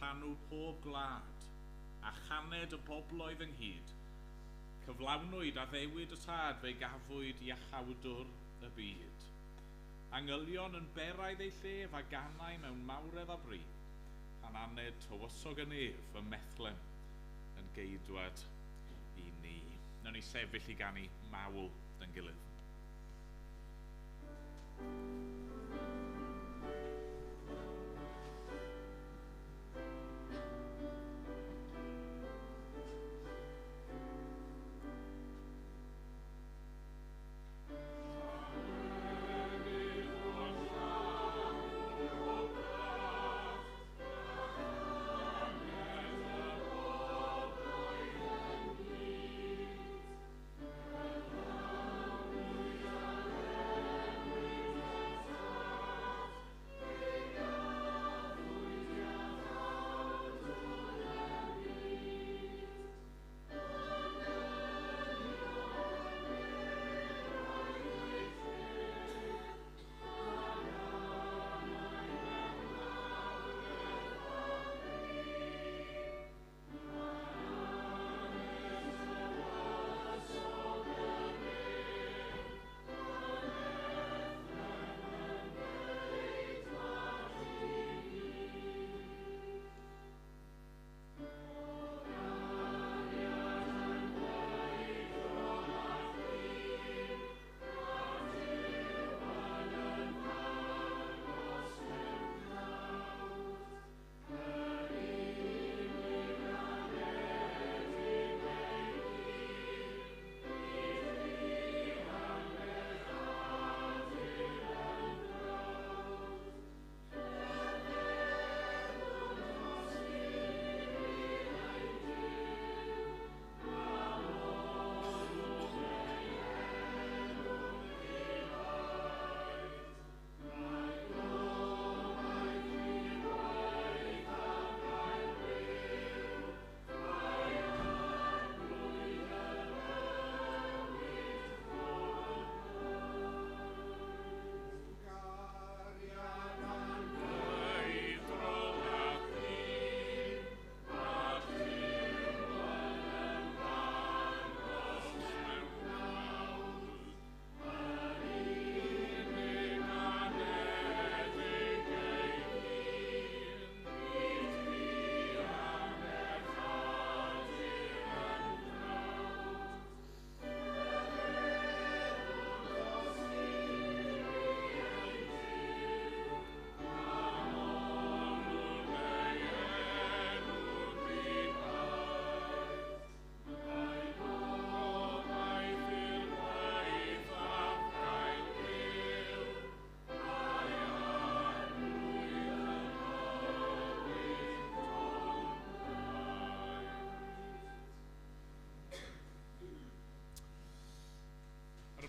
llanw pob gwlad, a chaned y bobloedd ynghyd. Cyflawnwyd a ddewyd y tad fe gafwyd i achawdwr y byd. Angylion yn beraidd ei llef a ganau mewn mawredd a bri, pan aned tywysog yn ef y methlem yn geidwad i ni. Nawn ni sefyll i ganu mawl yn gilydd.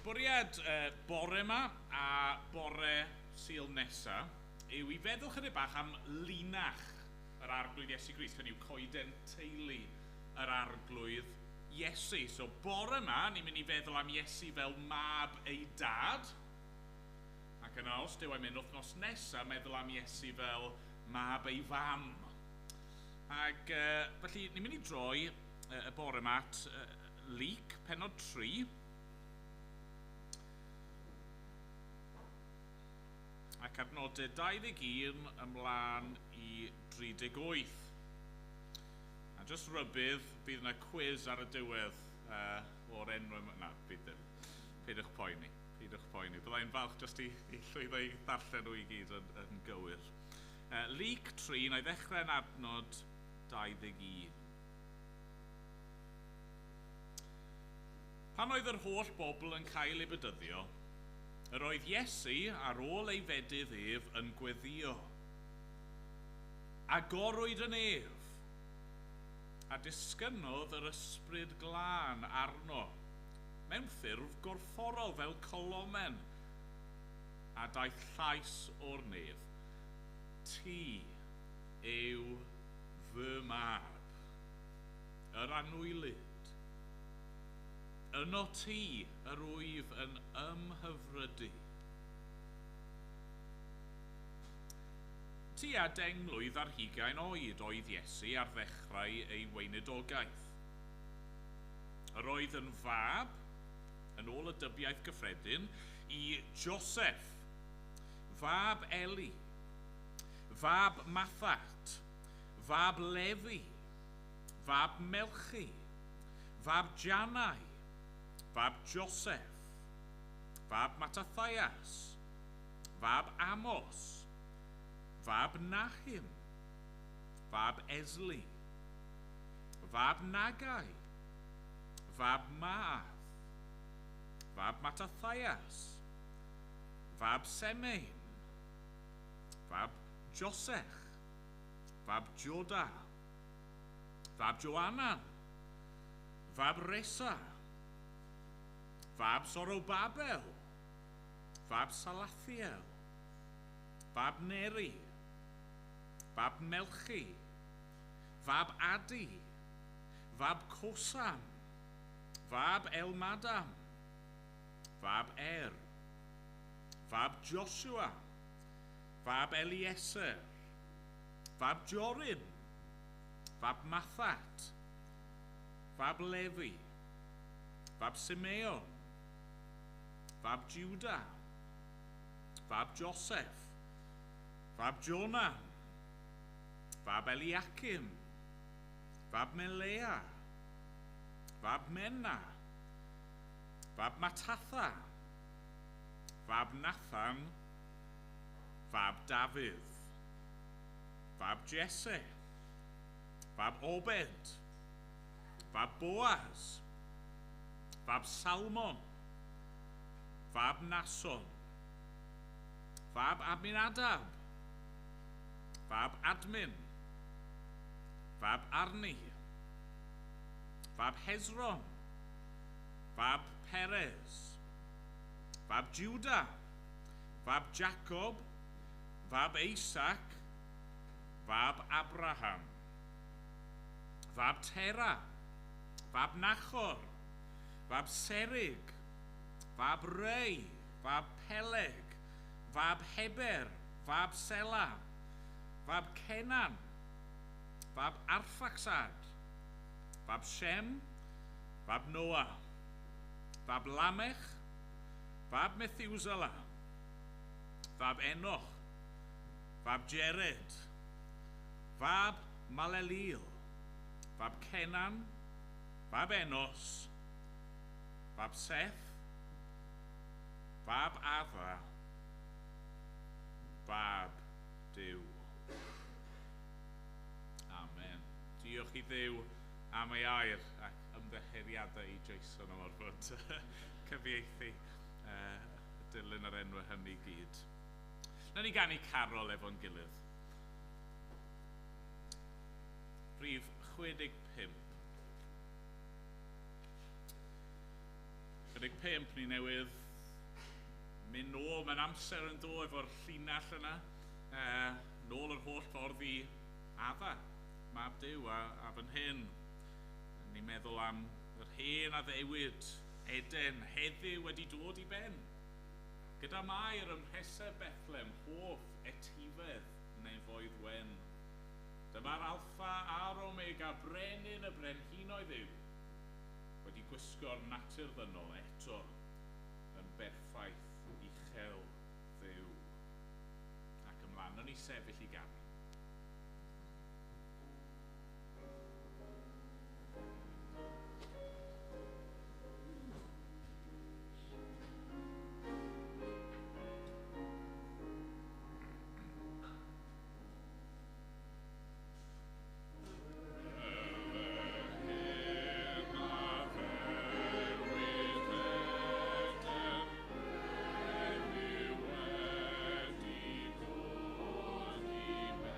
Bwriad bore yma a bore Sul nesa yw i feddwl chydig bach am linach yr arglwydd Iesu Grist, hynny yw coeden teulu yr arglwydd Iesu. So bore yma ni'n mynd i feddwl am Iesu fel mab ei dad, ac yna os dyw e'n mynd wythnos nesa meddwl am Iesu fel mab ei fam. Ac felly ni'n mynd i droi y bore yma at Luc pennod 3, ac adnodau 21 ymlaen i 38. A jyst rybydd, bydd yna quiz ar y diwedd o'r enw yma. Na, bydd ddim. Peidwch poeni. Byddai'n falch jyst i llwyddo i ddarllen nhw i gyd yn gywir. Luc 3, na i ddechrau'n adnod 21. Pan oedd yr holl bobl yn cael ei bedyddio, yr oedd Iesu ar ôl ei fedydd ef yn gweddio. Agorwyd yn ef, a disgynnodd yr ysbryd glân arno, mewn ffurf gorfforol fel colomen, a daeth llais o'r nef. Ti yw fy mab, yr anwylyd. Yno ti yr wyf yn ymhyfrydu. tua 10 mlwydd ar 20 oed oedd Iesu ar ddechrau ei weinidogaeth. Yr oedd yn fab, yn ôl y dybiaeth gyffredin, i Joseph, fab Eli, fab Mathat, fab Lefi, fab Melchi, fab Janai, fab Joseph, fab Matathias, fab Amos, fab Nahum, fab Esli, fab Nagai, fab Maath, fab Matathias, fab Semein, fab Josech, fab Joda, fab Joanan, fab Resa, fab Zorobabel, fab Salathiel, fab Neri, fab Melchi, fab Adi, fab Kosam, fab Elmadam, fab fab Joshua, fab Eliezer, fab Jorim, fab Mathat, fab Levi, fab Simeon, fab Judah, fab Joseph, fab Jonah, fab Eliakim, fab Melea, fab Menna, fab Matatha, fab Nathan, fab David, fab Jesse, fab Obed, fab Boaz, fab Salmon, fab Nason, fab Aminadab, fab Admin, fab Arni, fab Hezron, fab Perez, fab Judah, fab Jacob, fab Isaac, fab Abraham, fab Terah, fab Nachor, fab Serig, fab Rei, fab Peleg, fab Heber, fab Sela, fab Kenan, fab Arphaxad, fab Shem, fab Noah, fab Lamech, fab Methuselah, fab Enoch, fab Jared, fab Malelil, fab Kenan, fab Enos, fab Seth, fab Adda, fab Duw. Amen. Diolch I Dduw am ei air ac ymddeheriadau I Jason am orfod cyfieithu dilyn yr enw hynny gyd. Na ni ganu carol efo'n gilydd. Rhif 65. 65 ni newydd mynd nôl, mae'n amser yn dod efo'r llinell yna, nôl yr holl ffordd I adda, mab Duw a fan hyn. Ni'n meddwl am yr hen addewid, Eden, heddiw wedi dod I ben. Gyda Mair ym mhresau Bethlem, hoff etifedd nefoedd wen. Dyma'r alpha a'r omega, brenin y brenhinoedd yw, wedi gwisgo'r natur ddynol eto yn berffaith uchel Dduw. Ac ymlaen, o'n I sefyll I ganu. Amen.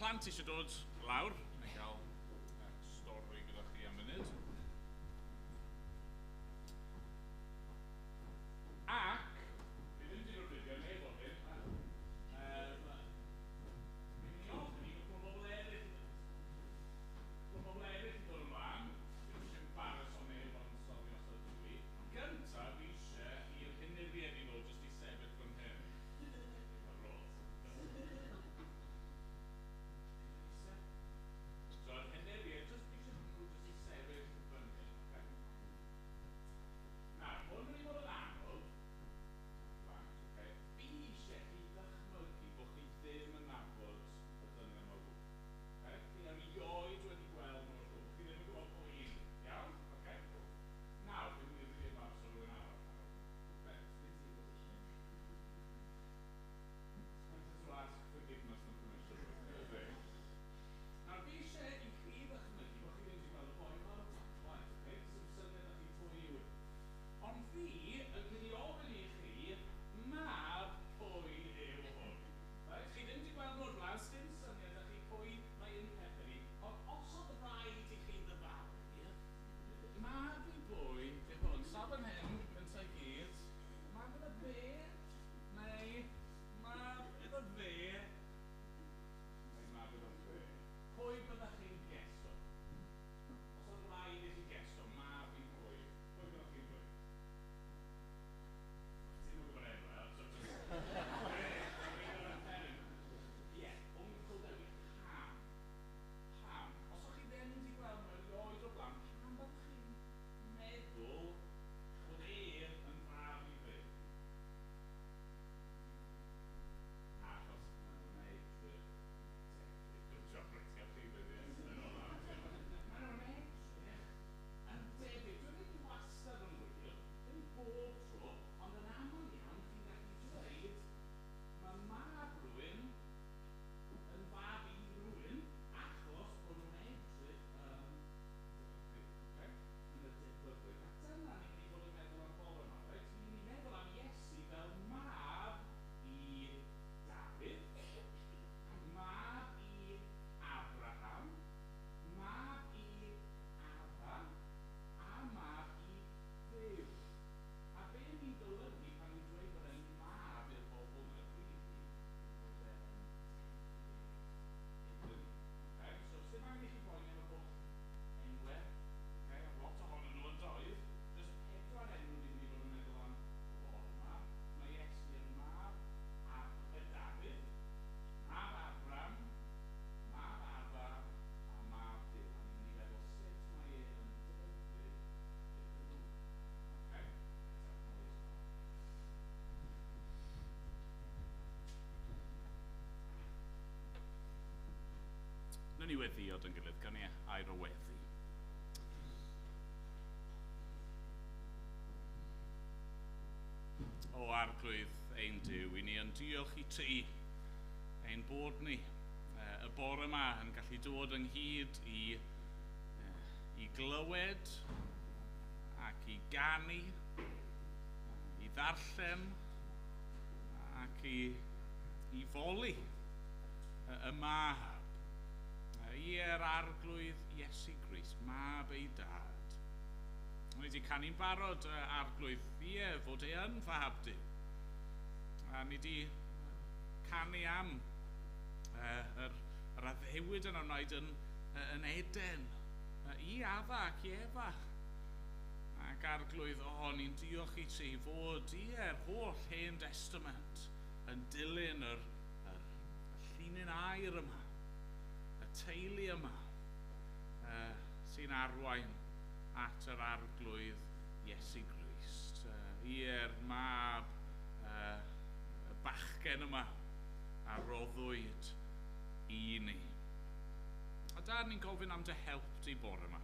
plant eisiau dod lawr, neu gael stori gyda chi am munud. Ac, fi ddim wedi rhoi fideo neu bod hyn, fi'n mynd i ofyn i bod pobl eraill yn dod ymlaen, ddim eisiau embarrass o neb ond stori os ydw i. Gyntaf, fi eisiau i'r cyniriad i ddod jyst i sefyll fan hyn. Y rodd. So, yr cyniriad, jyst fi eisiau nhw jyst i sefyll fan hyn, okay? Nawr, hwn yn ei fod yn anodd. Okay. Fi eisiau chi ddychmygu bod chi ddim yn nabod y dynion yma nhw. Okay? Chi erioed wedi gweld nhw o'r glwb. Chi ddim yn gwybod pwy un. Iawn? Okay? Nawr, fi'n mynd i ddweud mas o rhywun arall. To ask forgiveness and permission. Nawr, fi eisiau i chi ddychmygu bod chi ddim wedi gweld y boi yma o'r blaen. Okay? Sy'n syniad â chi pwy yw. Ond fi yn mynd i ofyn i chi mab pwy yw hwn. Right? Chi ddim wedi gweld nhw'r blaen, sdim syniad â chi pwy mae un pethau ni. Ond os oedd rhaid i chi ddyfalu, mab i bwy yw hwn. Safon hyn, gyntaf i gyd. Mab iddo fe, neu mab iddo fe, neu mab iddo fe. Pwy byddech chi'n gesto? Os oedd rhaid i chi gesto, mab i bwy. Pwy byddech chi'n dweud? Ti'n mwyn gwybod enw, so just... Ie, Uncle Dewi, pam? Pam? Os o'ch chi ddim wedi gweld nhw erioed o'r blaen, pam byddech chi'n meddwl bod yn fab i fe? Achos maen nhw'n edrych debyg. Good job, right, gael chi wedi yn ôl am. Maen nhw'n edrych yn debyg. Dwi'n mynd wastad yn wyl, ddim bob tro, ond yn aml iawn chi'n gallu dweud mae mab rhywun yn fab i rhywun achos bod nhw'n edrych yn debyg. Okay? Yn y debyg. A dyna ni'n mynd i fod yn meddwl am bore yma, right? Ni'n mynd i meddwl am Iesu fel mab i Dafydd, mab i Abraham, mab i Addan, a mab i Dduw. A be ni'n golygu pan ni'n dweud bod e'n mab i'r bobl yma, rili, bod e'n dilyn. Okay? So, sydd angen i chi boeni am y holl enwau, okay? A lot ohonyn nhw yn doedd. Jyst pedwar enw ni'n mynd i fod yn meddwl am o'r yma. Mae Iesu yn mab Dafydd, mab Abraham, mab Addan, a mab Dduw. A ni'n mynd i feddwl sut mae e yn debyg iddyn nhw. Okay? Nw'n ni weddio yn gilydd, gan i air o weddi. O arglwydd ein Duw, i ni yn diolch i ti ein bod ni y bore yma yn gallu dod ynghyd i glywed ac i ganu, i ddarllen ac i foli y mab, i'r arglwydd Iesu Grist, mab ei dad. Ni wedi canu'n barod arglwydd fod e yn fab Duw. A ni wedi canu am yr addewid yn wneud yn Eden, i Adda ac i Efa. Ac arglwydd, ni'n diolch i ti fod i'r holl Hen Testament yn dilyn yr llinyn aur yma, y teulu yma, sy'n arwain at yr arglwydd Iesu Grist. I'r mab, y bachgen yma, a roddwyd i ni. A da ni'n gofyn am dy help di bore yma.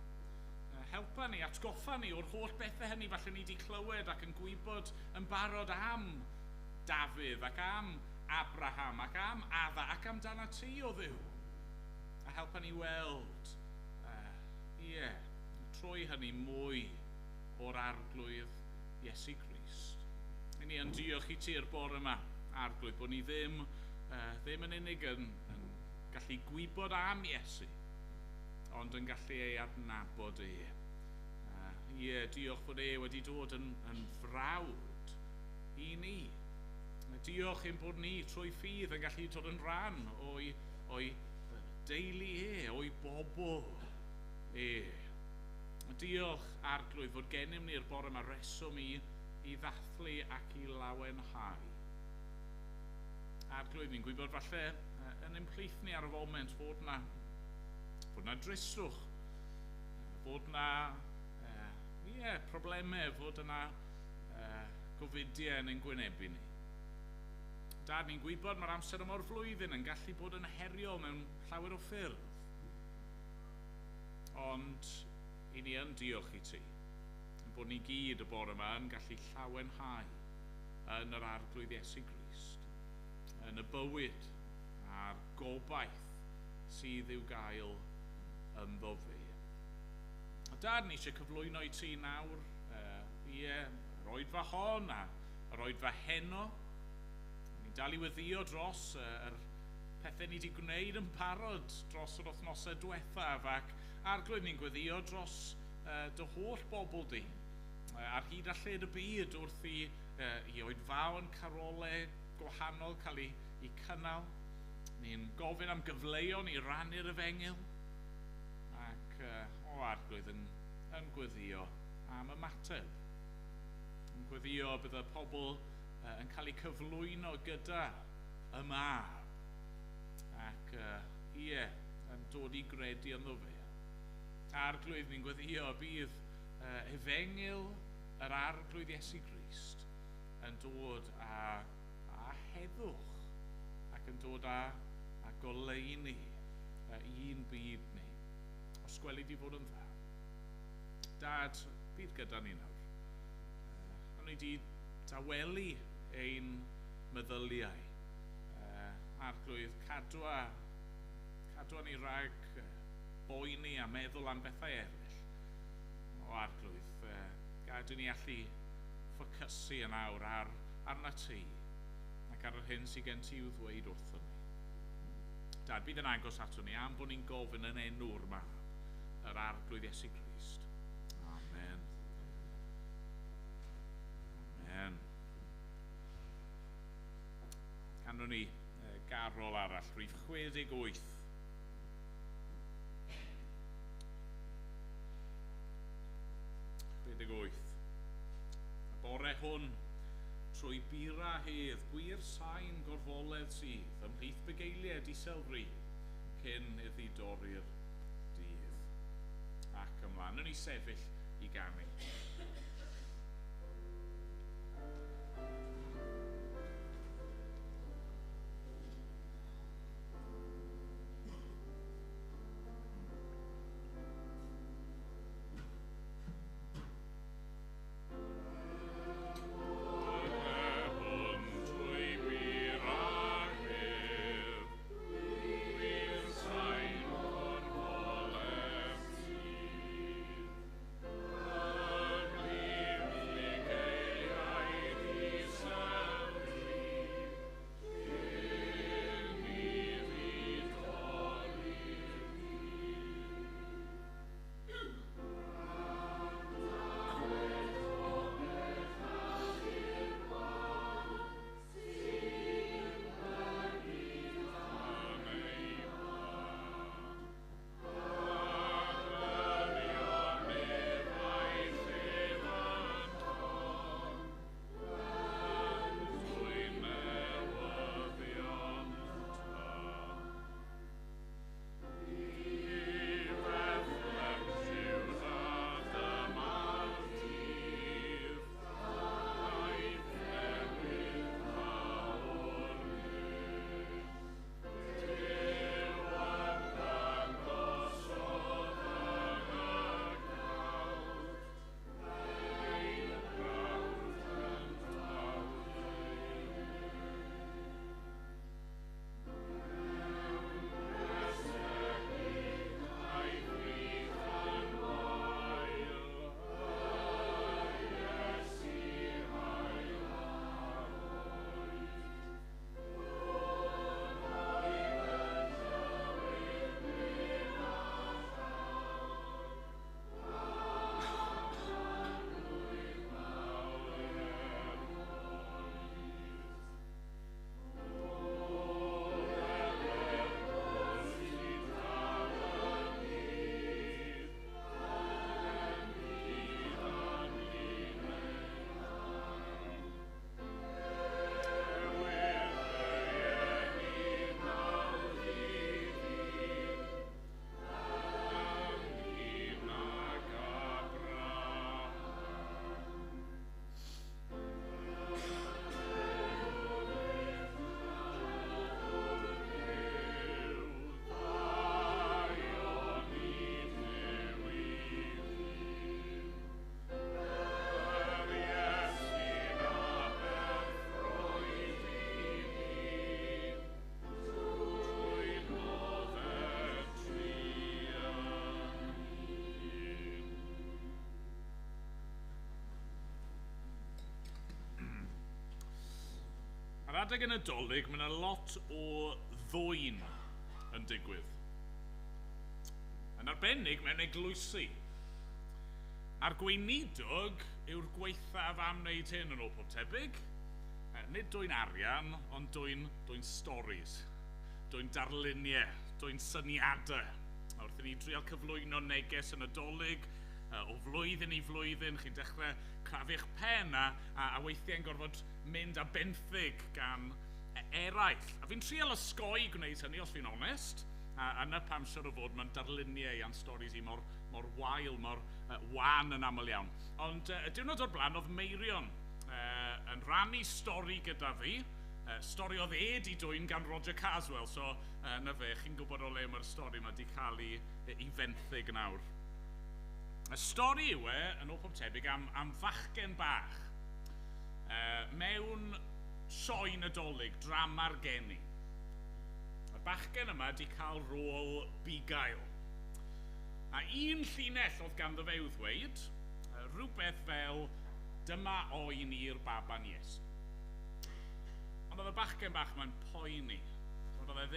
Helpa ni, atgoffa ni o'r holl bethau hynny falle ni wedi clywed ac yn gwybod yn barod am Dafydd ac am Abraham ac am Adda ac amdana ti o Dduw. A helpa ni weld, trwy hynny mwy o'r arglwydd Iesu Grist. I ni yn diolch i ti'r bore yma, arglwydd, bod ni ddim yn unig yn gallu gwybod am Iesu, ond yn gallu ei adnabod e. Diolch bod e wedi dod yn frawd i ni. Diolch ein bod ni trwy ffydd yn gallu dod yn rhan o'i deulu e, o'i bobl e. Diolch Arglwydd fod gennym ni'r bore yma reswm i ddathlu ac i lawenhau. Arglwydd, ni'n gwybod falle yn ymplith ni ar y foment fod na dristwch, fod na problemau, fod yna gofidiau yn ein gwynebu ni. Dad, ni'n gwybod mae'r amser yma o'r flwyddyn yn gallu bod yn heriol mewn llawer o ffyrdd. Ond i ni yn diolch i ti, bod ni gyd y bore yma yn gallu llawenhau yn yr arglwydd Iesu Grist, yn y bywyd a'r gobaith sydd i'w gael ynddo fe. Dad, ni eisiau cyflwyno i ti nawr yr oedfa hon a yr oedfa heno. Ni'n dal i weddio dros yr pethau ni wedi gwneud yn parod dros yr wythnosau diwethaf, ac Arglwydd, ni'n gweddio dros dy holl bobl di ar hyd a lled y byd wrth i oedfaon carolau gwahanol cael eu cynnal. Ni'n gofyn am gyfleon i rannu'r efengyl, ac Arglwydd yn gweddio am ymateb. Yn gweddio bydd y pobl yn cael eu cyflwyno gyda y mab, ac yn dod i gredu ynddo fe. Arglwydd, ni'n gweddio bydd efengyl yr arglwydd Iesu Grist yn dod â heddwch ac yn dod â goleuni un byd ni, os gweli di fod yn dda. Dad, bydd gyda ni nawr. O'n ni wedi tawelu ein meddyliau. Arglwydd, cadw ni rhag boeni a meddwl am bethau eraill. Arglwydd, gadw ni allu ffocysu yn awr arna ti ac ar yr hyn sydd gen ti i'w ddweud wrthon ni. Dad, bydd yn agos ato ni am bod ni'n gofyn yn enw'r mab, yr arglwydd Iesu Grist. Amen. Amen. Canwn ni garol arall, rhif 68. Y bore hwn, trwy bira hedd, gwir sain gorfoledd sydd, ymhlith bugeiliad iselfri, cyn iddi dorri'r dydd. Ac ymlaen, yn ei sefyll i ganu. adeg yn y Dolig, mae yna lot o ddwyn yn digwydd. Yn arbennig mewn eglwysi. A'r gweinidog yw'r gweithaf am wneud hyn yn ôl pob tebyg. Nid dwy'n arian, ond dwy'n storis. Dwy'n darluniau, dwy'n syniadau. Wrth i ni drial cyflwyno neges yn y Dolig, o flwyddyn i flwyddyn, chi'n dechrau crafu'ch pen a weithiau'n gorfod mynd a benthyg gan eraill. A fi'n trial osgoi gwneud hynny, os fi'n onest, a yna pam siwr o fod mae'n darluniau a'n storis i mor wael, mor wan yn aml iawn. Ond y diwrnod o'r blaen oedd Meirion yn rannu stori gyda fi, stori oedd di dwyn gan Roger Caswell, so na fe, chi'n gwybod o le mae'r stori yma wedi cael ei fenthyg nawr. Y stori yw yn ôl pob tebyg am fachgen bach mewn sioe Nadolig, drama'r geni. Y bachgen yma wedi cael rôl bugail. A un llinell oedd ganddo fe i'w ddweud, rhywbeth fel, dyma oen i'r baban Iesu. Ond oedd y bachgen bach mae'n poeni. Oedd e ddim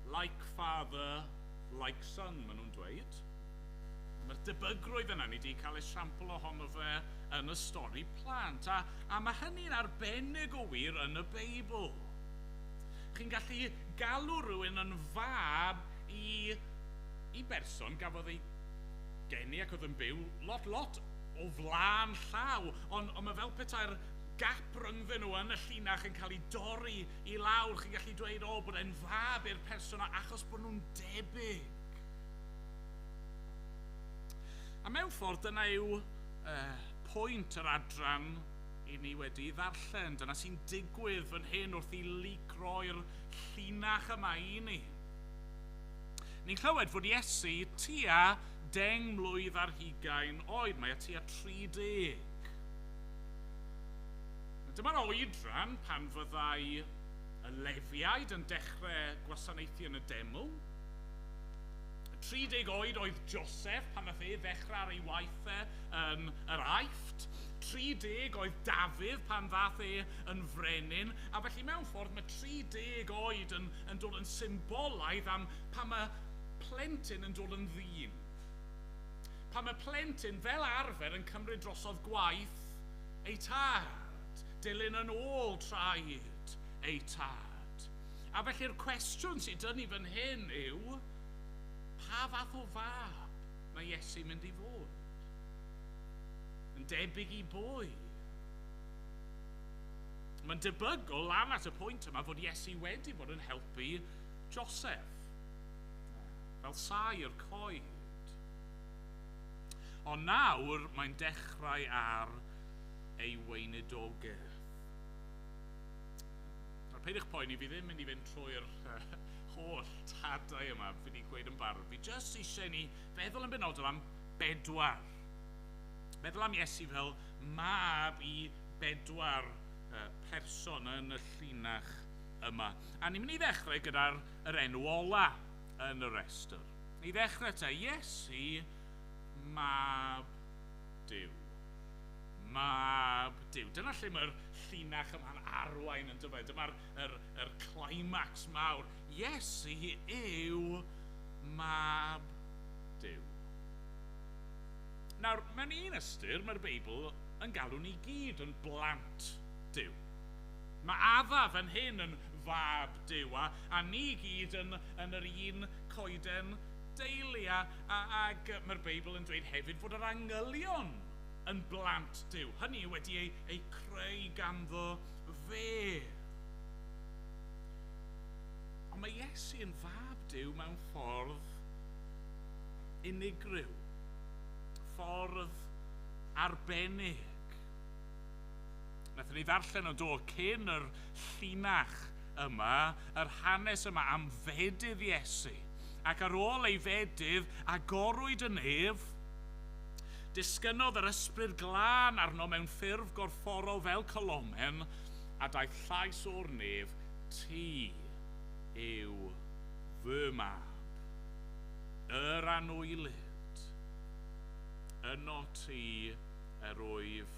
like father, like son, maen nhw'n dweud. Mae'r debygrwydd yna ni wedi cael esiampl ohono fe yn y stori plant, a mae hynny'n arbennig o wir yn y Beibl. Chi'n gallu galw rhywun yn fab i berson gafodd ei geni ac oedd yn byw lot o flaen llaw, ond mae fel petai'r gap rhyngddyn nhw yn y llinach yn cael ei dorri i lawr. Chi'n gallu dweud bod e'n fab i'r person achos bod nhw'n debyg. A mewn ffordd dyna yw pwynt yr adran i ni wedi ddarllen. Dyna sy'n digwydd fan hyn wrth i licroi'r llinach yma i ni. Ni'n clywed fod Iesu tua 10 mlwydd ar 20 oed, mae tua 30. Dyma'r oedran pan fyddai y Lefiaid yn dechrau gwasanaethu yn y deml. 30 oed oedd Joseph pan nath ddechrau ar ei waith yn yr Aifft. 30 oedd Dafydd pan ddath yn frenin. A felly mewn ffordd mae 30 oed yn dod yn symbolaidd am pan mae plentyn yn dod yn ddyn. Pan mae plentyn fel arfer yn cymryd drosodd gwaith ei tad. Dilyn yn ôl traed ei tad. A felly'r cwestiwn sy'n dynnu fan hyn yw, pa fath o fab mae Iesu mynd i fod? Yn debyg i bwy? Mae'n debygol am at y pwynt yma fod Iesu wedi bod yn helpu Joseph, fel sair coed. Ond nawr mae'n dechrau ar ei weinidogaeth. A'r Peidiwch poeni, fi ddim mynd i fynd trwy'r holl tadau yma fi wedi gweud yn barod. Fi jyst eisiau ni feddwl yn benodol am bedwar. Meddwl am Iesu fel mab i bedwar person yn y llinach yma. A ni'n mynd i ddechrau gyda'r enw ola yn y restr. I ddechrau te, Iesu, mab Duw. Mab Duw. Dyna lle mae'r llinach yma'n arwain yn dyfod. Dyma'r climax mawr. Iesu yw mab Duw. Nawr, mewn un ystyr, mae'r Beibl yn galw ni gyd yn blant Duw. Mae Adda fan hyn yn fab Duw, a ni gyd yn yr un coeden deulu, ac mae'r Beibl yn dweud hefyd fod yr angylion yn blant Duw. Hynny wedi ei creu ganddo fe. Ond mae Iesu yn fab Duw mewn ffordd unigryw. Ffordd arbennig. Nathon ni ddarllen o do cyn yr llinach yma, yr hanes yma am fedydd Iesu. Ac ar ôl ei fedydd agorwyd y nef, disgynnodd yr ysbryd glân arno mewn ffurf gorfforol fel colomen, a daeth llais o'r nef, ti yw fy mab, yr anwylyd. Yno ti yr wyf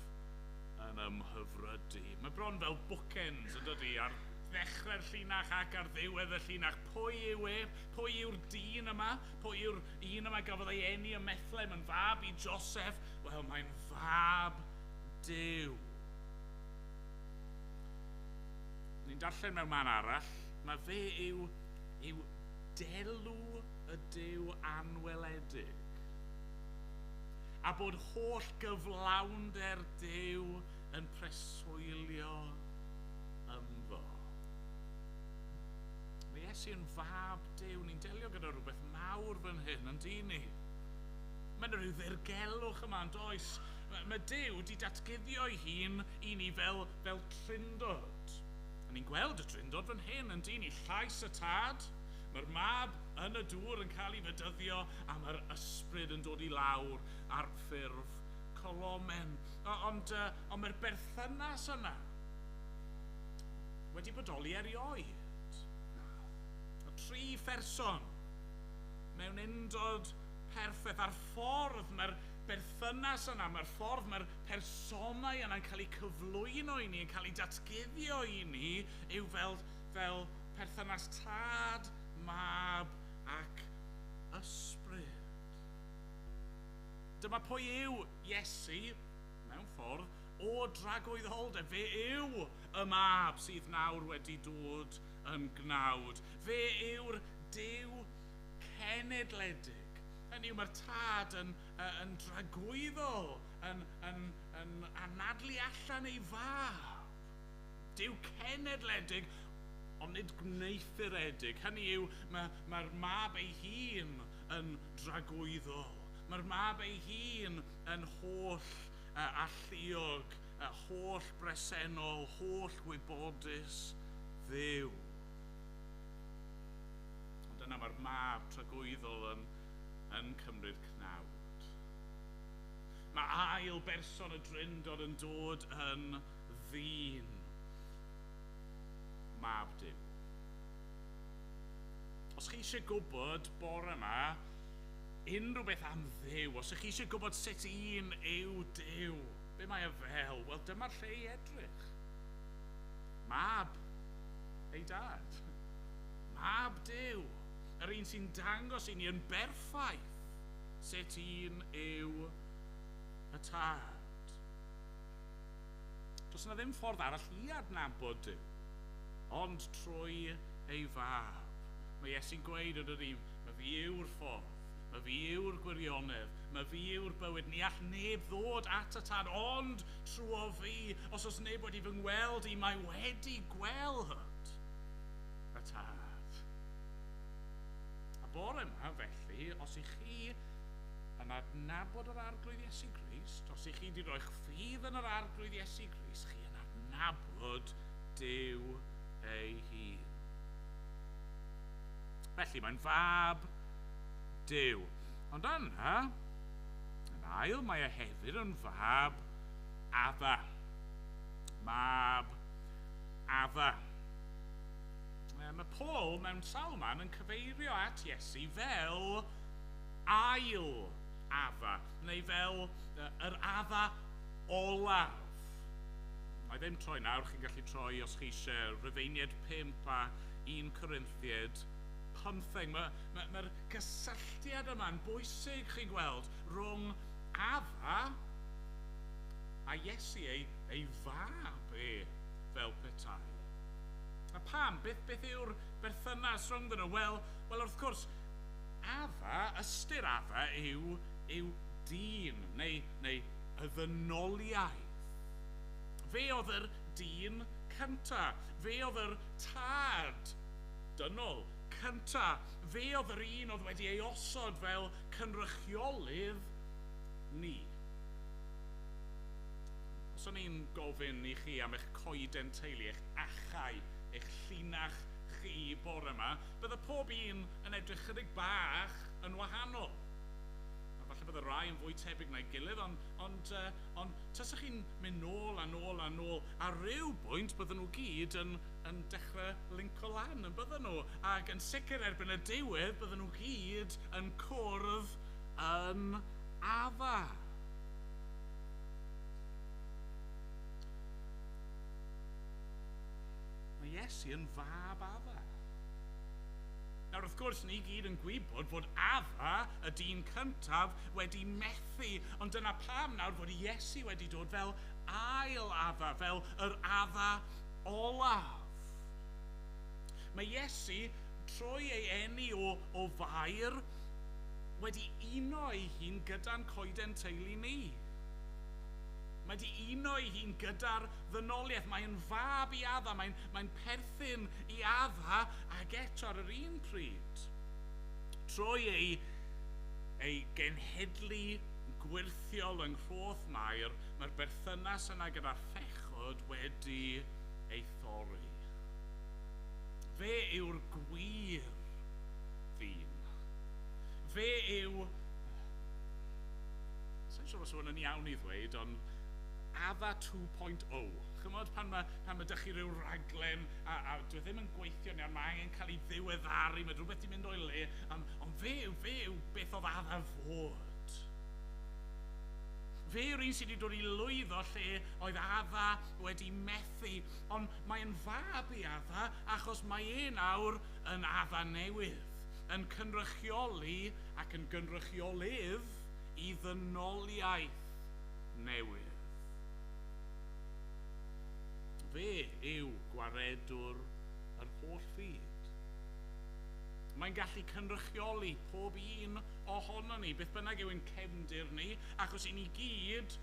yn ymhyfrydu. Mae bron fel bookends yn dod i ar ddechrau'r llinach ac ar ddiwedd y llinach. Pwy yw e? Pwy yw'r dyn yma? Pwy yw'r un yma gafodd ei eni ym Methlem yn fab i Joseph? Wel, mae'n fab Duw. Ni'n darllen mewn man arall. Mae fe yw delw y Duw anweledig. A bod holl gyflawnder Duw yn preswylio ynddo. Mae Iesu yn fab Duw. Ni'n delio gyda rhywbeth mawr fan hyn, yn di ni. Mae'n rhyw ddirgelwch yma, yn does. Mae Duw wedi datguddio ei hun i ni fel trindod. A ni'n gweld y trindod fan hyn, yn di ni. Llais y tad. Mae'r mab yn y dŵr yn cael ei fedyddio, a mae'r ysbryd yn dod i lawr ar ffurf colomen. Ond mae'r berthynas yna wedi bodoli erioed. O tri pherson mewn undod perffaith. A'r ffordd mae'r berthynas yna, mae'r ffordd mae'r personau yna'n cael eu cyflwyno i ni, yn cael eu datguddio i ni, yw fel perthynas tad, mab ac ysbryd. Dyma pwy yw Iesu, mewn ffordd, o dragwyddoldeb. Fe yw y mab sydd nawr wedi dod yn gnawd. Fe yw'r Duw cenedledig. Hynny yw, mae'r tad yn dragwyddol, yn anadlu allan ei fab. Duw cenedledig, ond nid gwneithuredig. Hynny yw, mae'r mab ei hun yn dragwyddol. Mae'r mab ei hun yn holl alluog, holl bresennol, holl gwybodus Dduw. Ond yna mae'r mab tragwyddol yn cymryd cnawd. Mae ail berson y drindod yn dod yn ddyn. Mab Duw. Os chi eisiau gwybod bore yma unrhyw beth am Dduw, os chi eisiau gwybod sut un yw Duw, be mae e fel, wel dyma'r lle i edrych. Mab ei dad. Mab Duw. Yr un sy'n dangos i ni yn berffaith sut un yw y tad. Does yna ddim ffordd arall i adnabod Duw, ond trwy ei fab. Mae Iesu'n gweud yn yr un, mae fi yw'r ffordd, mae fi yw'r gwirionedd, mae fi yw'r bywyd. Ni all neb ddod at y tad, ond trwy fi. Os oes neb wedi fy ngweld i, mae wedi gweld y tad. A bore yma, felly, os ych chi yn adnabod yr arglwydd Iesu Grist, os ych chi wedi rhoi'ch ffydd yn yr arglwydd Iesu Grist, chi yn adnabod Duw ei hun. Felly mae'n fab Duw. Ond yna, yn ail, mae e hefyd yn fab Adda. Mab Adda. Mae Paul mewn salman yn cyfeirio at Iesu fel ail Adda, neu fel yr Adda olaf. Mae ddim troi nawr, chi'n gallu troi os chi eisiau Rhufeiniaid 5 a 1 Corinthiaid 15. Mae'r gysylltiad yma'n bwysig, chi'n gweld, rhwng Adda a Iesu ei fab fel petai. A pam? Beth yw'r berthynas rhwng nhw? Wel, wrth gwrs, Adda, ystyr Adda yw dyn, neu y ddynoliaeth. Fe oedd yr dyn cynta. Fe oedd yr tad dynol cynta. Fe oedd yr un oedd wedi ei osod fel cynrychiolydd ni. Os o'n i'n gofyn i chi am eich coeden teulu, eich achau, eich llinach chi bore yma, bydde pob un yn edrych chydig bach yn wahanol. Falle bydde rai yn fwy tebyg na'i gilydd, ond tasach chi'n mynd nôl a nôl a nôl, a ryw bwynt bydden nhw gyd yn dechrau linco lan, yn bydden nhw, ac yn sicr erbyn y diwedd bydden nhw gyd yn cwrdd yn Adda. Mae Iesu yn fab Adda. Nawr, wrth gwrs, ni gyd yn gwybod fod Adda, y dyn cyntaf, wedi methu, ond dyna pam nawr fod Iesu wedi dod fel ail Adda, fel yr Adda olaf. Mae Iesu, trwy ei eni o fair, wedi uno ei hun gyda'n coeden teulu ni. Mae wedi uno ei hun gyda'r ddynoliaeth. Mae'n fab i Adda, mae'n perthyn i Adda, ac eto ar yr un pryd. Trwy ei genhedlu gwirthiol yng Nghroth Mair, mae'r berthynas yna gyda'r phechod wedi ei thorri. Fe yw'r gwir ddyn. Fe yw... Sa'n siŵr os hwn yn iawn i ddweud, ond Adda 2.0. Chymod pan mae dych chi ryw raglen a dwi ddim yn gweithio ni, mae angen cael ei ddiweddaru, mae rhywbeth i mynd o'i le, ond fe yw beth oedd Adda fod. Fe yw'r un sydd wedi dod i lwyddo lle oedd Adda wedi methu, ond mae'n fab i Adda achos mae e nawr yn Adda newydd, yn cynrychioli ac yn gynrychiolydd i ddynoliaeth newydd. Fe yw gwaredwr yr holl fyd. Mae'n gallu cynrychioli pob un ohono ni, beth bynnag yw ein cefndir ni, achos i ni gyd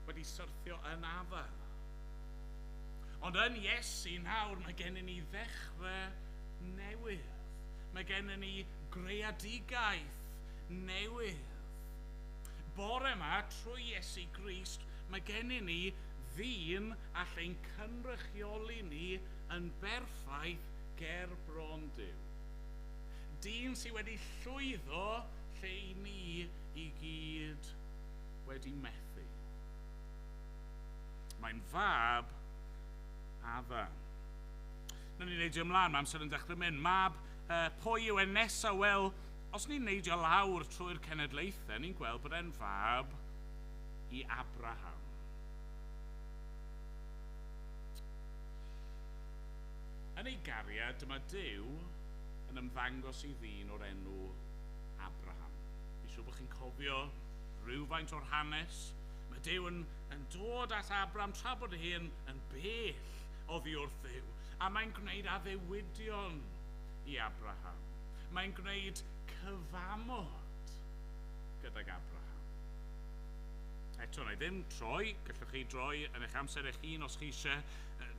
wedi syrthio yn Adda. Ond yn Iesu nawr mae gennym ni ddechrau newydd. Mae gennym ni greadigaeth newydd. Bore yma, trwy Iesu Grist, mae gennym ni ddyn allai'n cynrychioli ni yn berffaith ger bron Duw. Dyn sydd wedi llwyddo lle i ni i gyd wedi methu. Mae'n fab Adda. Nawr ni'n neidio ymlaen, mae amser yn dechrau mynd. Mab, pwy yw e nesa? Wel, os ni'n neidio lawr trwy'r cenedlaethau, ni'n gweld bod e'n fab i Abraham. Yn ei gariad, dyma Duw yn ymddangos i ddyn o'r enw Abraham. Fi'n siŵr bod chi'n cofio rhywfaint o'r hanes. Mae Duw yn dod at Abraham tra bod hi yn bell oddi wrth Dduw. A mae'n gwneud addewidion i Abraham. Mae'n gwneud cyfamod gydag Abraham. Eto, na i ddim troi, gallwch chi droi yn eich amser eich hun os chi eisiau.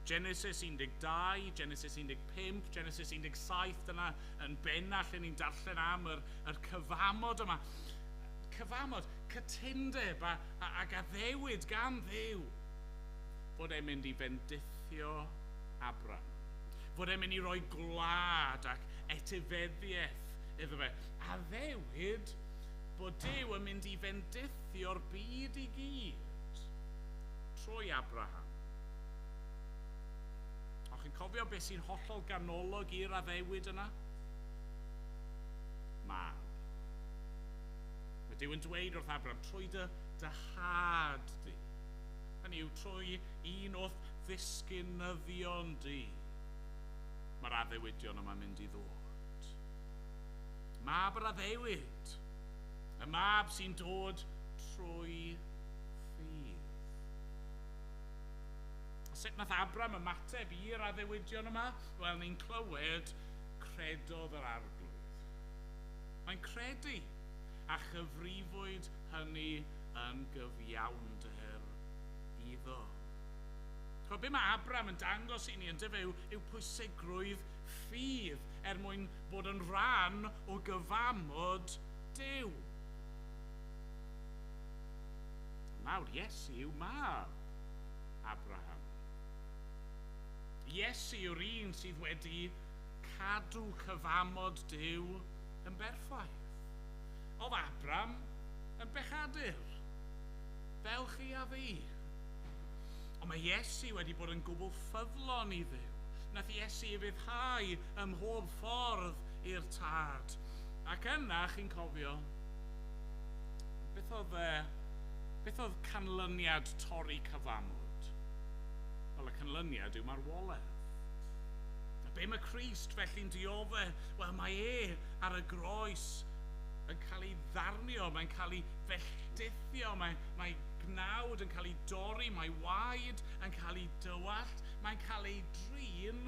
Genesis 12, Genesis 15, Genesis 17, dyna yn benna lle ni'n darllen am yr cyfamod yma. Cyfamod, cytundeb ac addewid gan Dduw fod e'n mynd i bendithio Abraham. fod e'n mynd i roi gwlad ac etifeddiaeth iddo fe. A ddewyd bod Duw yn mynd i fendithio'r byd i gyd trwy Abraham. O'ch chi'n cofio beth sy'n hollol ganolog i'r addewid yna? Mab. Mae Duw yn dweud wrth Abraham, trwy dy had di. Hynny yw, trwy un o'ch ddisgynyddion di, mae'r addewidion yma'n mynd i ddod. Mab yr addewid. Y mab sy'n dod trwy ffydd. Sut nath Abraham ymateb i'r addewidion yma? Wel, ni'n clywed credodd yr arglwydd. Mae'n credu a chyfrifwyd hynny yn gyfiawnder iddo. Be mae Abraham yn dangos i ni yn dyfew yw pwysigrwydd ffydd mwyn bod yn rhan o gyfamod Duw. Nawr, Iesu yw mab Abraham. Iesu yw'r un sydd wedi cadw cyfamod Duw yn berffaith. Oedd Abraham yn bechadur, fel chi a fi. Ond mae Iesu wedi bod yn gwbl ffyddlon i Dduw. Nath Iesu ei fyddhau ym mhob ffordd i'r tad. Ac yna, chi'n cofio, beth oedd canlyniad torri cyfamod? Wel, y canlyniad yw marwolaeth. A be mae Crist felly'n diodde? Wel, mae ar y groes yn cael ei ddarnio, mae'n cael ei felltithio, mae gnawd yn cael ei dorri, mae waed yn cael ei dywallt, mae'n cael ei drin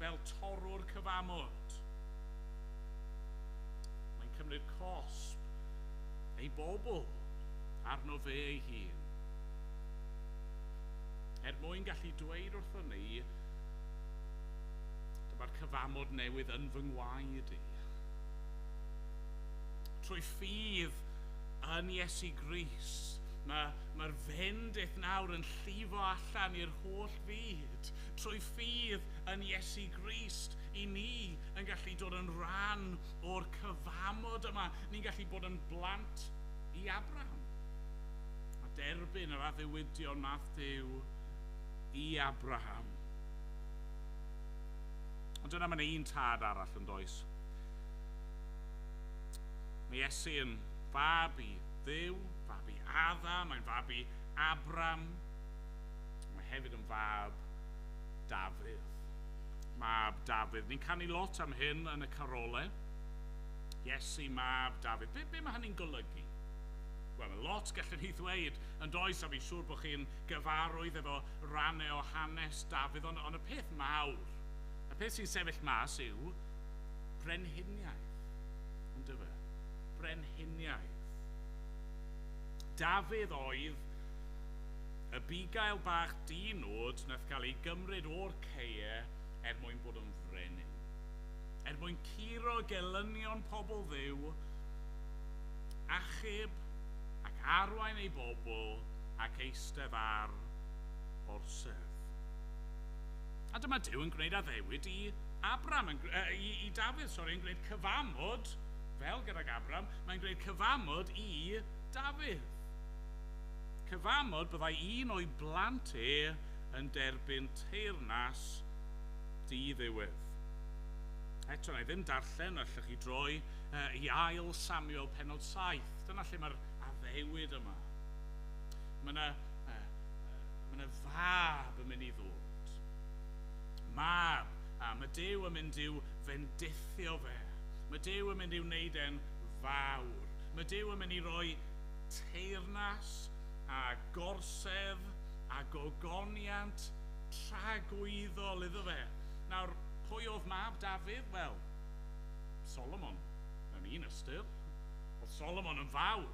fel torwr cyfamod. Mae'n cymryd cosb ei bobl arno fe ei hun. Mwyn gallu dweud wrtho ni, dyma'r cyfamod newydd yn fy ngwaed i. Trwy ffydd yn Iesu Grist, mae'r fendith nawr yn llifo allan i'r holl fyd. Trwy ffydd yn Iesu Grist, i ni yn gallu dod yn rhan o'r cyfamod yma. Ni'n gallu bod yn blant i Abraham. A derbyn yr addewidion nath Duw i Abraham. Ond dyna mae'n un tad arall yn does. Mae Iesu yn fab i Dduw, fab i Adam, mae'n fab i Abram. Mae hefyd yn fab Dafydd. Mab Dafydd. Ni'n canu lot am hyn yn y carolau. Iesu, mab Dafydd. Be mae hynny'n golygu? Wel, mae lot gallwn ni ddweud yn does, a fi'n siŵr bod chi'n gyfarwydd efo rannau o hanes Dafydd, ond y peth mawr, y peth sy'n sefyll mas yw brenhiniaeth. Ond dyfa, brenhiniaeth. Dafydd oedd y bugail bach dinod nath cael ei gymryd o'r ceie mwyn bod yn frenin. Mwyn curo gelynion pobl Dduw, achub ac arwain ei bobl ac eistedd ar orsedd. A dyma Duw yn gwneud addewid i Dafydd, yn gwneud cyfamod, fel gydag Abram, mae'n gwneud cyfamod i Dafydd. Cyfamod byddai un o'i blant yn derbyn teyrnas di-ddiwedd. Eto, na i ddim darllen, allwch chi droi i ail Samuel pennod 7. Dyna lle mae'r addewid yma. Mae fab yn mynd i ddod. Mab, a mae Duw yn mynd i'w fendithio fe. Mae Duw yn mynd i'w wneud e'n fawr. Mae Duw yn mynd i roi teyrnas a gorsedd a gogoniant tragwyddol iddo fe. Nawr, pwy oedd mab Dafydd? Wel, Solomon, mewn un ystyr. Oedd Solomon yn fawr.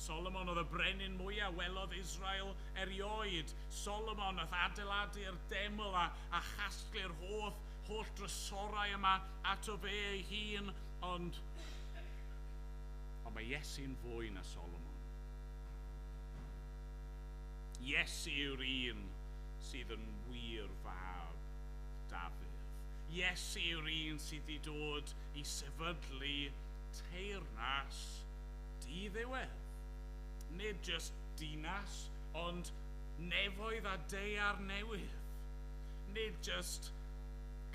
Solomon oedd y brenin mwyaf welodd Israel erioed. Solomon oedd adeiladu'r deml a chasglu'r holl drysorau yma ato fe ei hun, ond mae Iesu'n fwy na Solomon. Iesu yw'r un sydd yn wir fab Dafydd. Iesu yw'r un sydd wedi dod i sefydlu teyrnas di-ddiwedd. Nid jyst dinas, ond nefoedd a deiar newydd. Nid jyst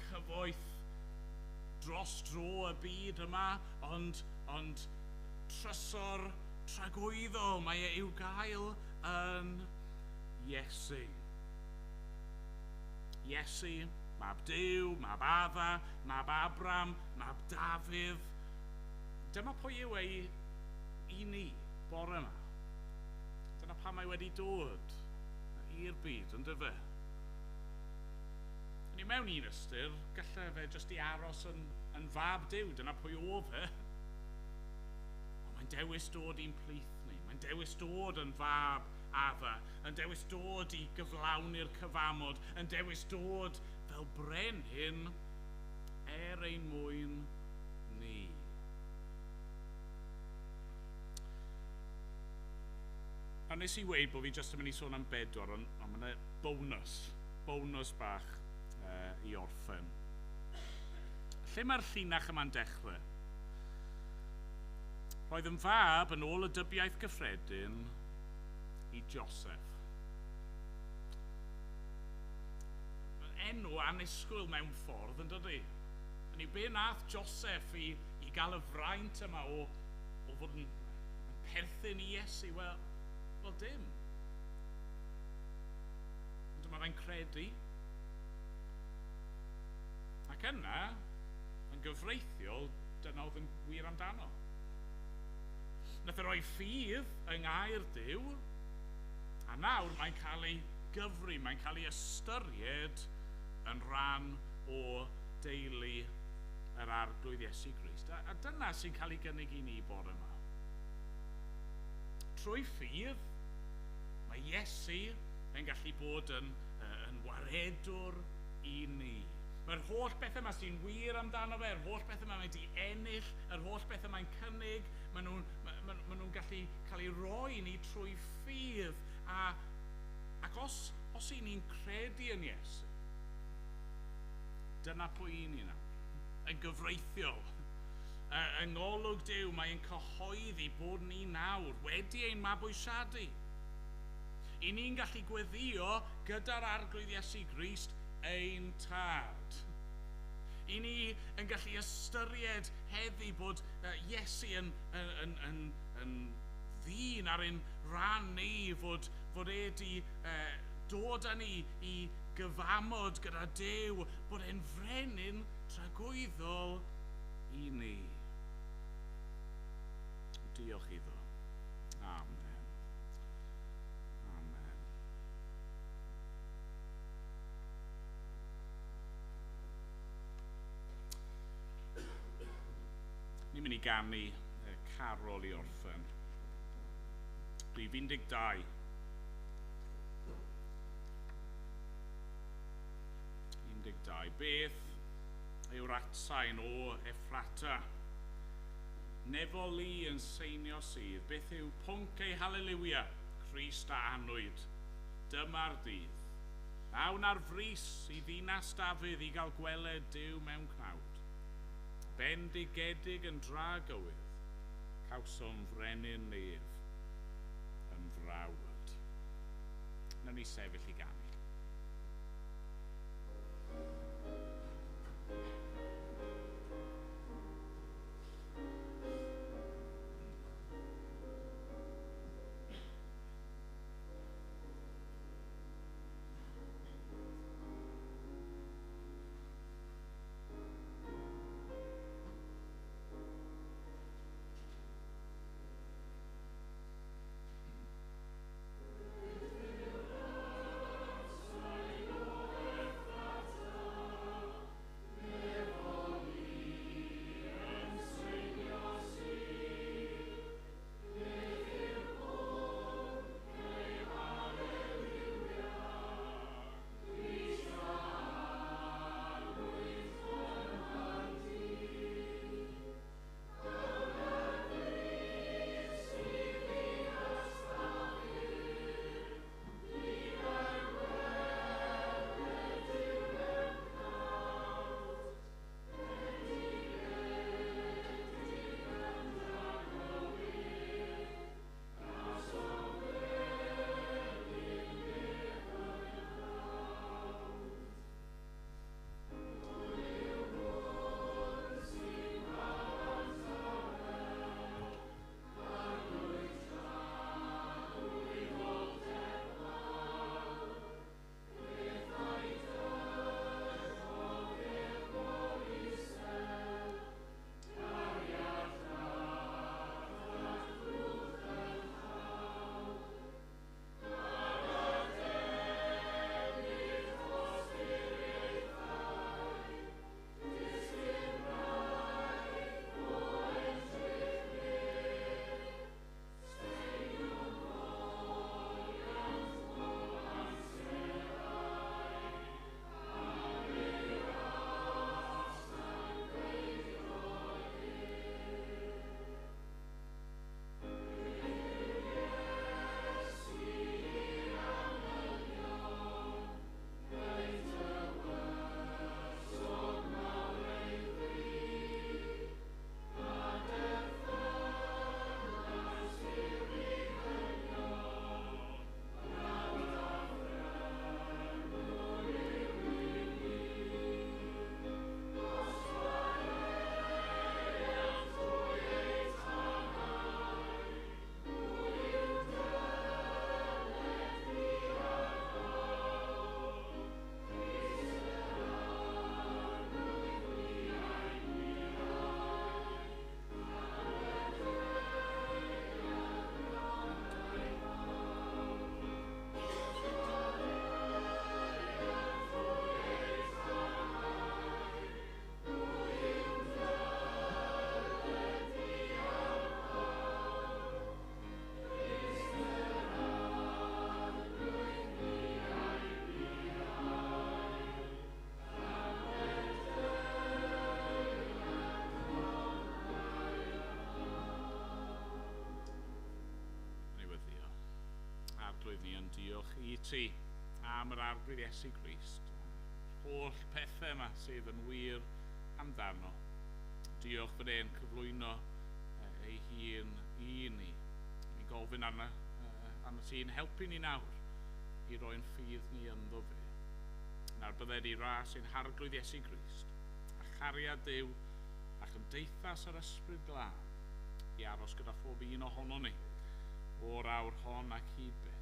cyfoeth dros dro y byd yma, ond trysor tragwyddol mae i'w gael yn Iesu. Iesu, mab Duw, mab Adda, mab Abram, mab Dafydd. Dyma pwy yw ei i ni bore yma. Dyna pam mae wedi dod i'r byd, yn dyfe? Ni mewn un ystyr, gallai fe jyst i aros yn fab Duw, dyna pwy o fe. Ond mae'n dewis dod i'n plith ni, mae'n dewis dod yn fab Adda, yn dewis dod i gyflawni'r cyfamod, yn dewis dod fel brenin ein mwyn ni. A nes i weid bod fi jyst yn mynd i sôn am bedwar, ond mae'n bonus bach i orffen. Lle mae'r llinach yma'n dechrau? Roedd yn fab yn ôl y dybiaeth gyffredin i Joseph. Enw annisgwyl mewn ffordd, yn dydi? Hynny, be nath Joseph i gael y fraint yma o fod yn perthyn i Iesu? Wel dim. Dyma fe'n credu. Ac yna, yn gyfreithiol, dyna oedd yn wir amdano. Nath roi ffydd yng Nghaerdydd, a nawr mae'n cael ei gyfri, mae'n cael ei ystyried yn rhan o deulu yr arglwydd Iesu Grist. A dyna sy'n cael ei gynnig i ni bore yma. Trwy ffydd, mae Iesu yn gallu bod yn waredwr i ni. Mae'r holl bethau yma sy'n wir amdano fe, yr holl bethau yma wedi ennill, yr holl bethau mae'n cynnig, maen nhw'n gallu cael ei roi ni trwy ffydd. Ac os i ni'n credu yn Iesu, dyna pwy i ni nawr, yn gyfreithiol. Yng ngolwg Duw, mae'n cyhoeddi bod ni nawr wedi ein mabwysiadu. I ni'n gallu gweddio gyda'r arglwydd Iesu Grist ein tad. I ni yn gallu ystyried heddi bod Iesu yn ddyn ar ein rhan ni, fod di dod â ni i gyfamod gyda Duw, bod e'n frenin tragwyddol i ni. Diolch iddo. Amen. Amen. Ni'n mynd i ganu carol i orffen. Rhif 12. Beth yw'r atsain o Effrata? Nefoli yn seinio sydd. Beth yw pwnc ei haleluia? Crist a anwyd. Dyma'r dydd. Awn ar frys i ddinas Dafydd i gael gweled Duw mewn cnawd. Bendigedig yn dra gywydd. Cawsom frenin nef yn frawd. Nawn ni sefyll i ganu. Yeah. ti am yr arglwydd Iesu Grist. Holl pethau yma sydd yn wir amdano. Diolch fod e'n cyflwyno ei hun i ni. Ni'n gofyn arno ti'n helpu ni nawr i roi'n ffydd ni ynddo fe. Nawr byddai di ras ein harglwydd Iesu Grist, a chariad Duw a chymdeithas yr ysbryd glân i aros gyda phob un ohono ni o'r awr hon ac hyd beth.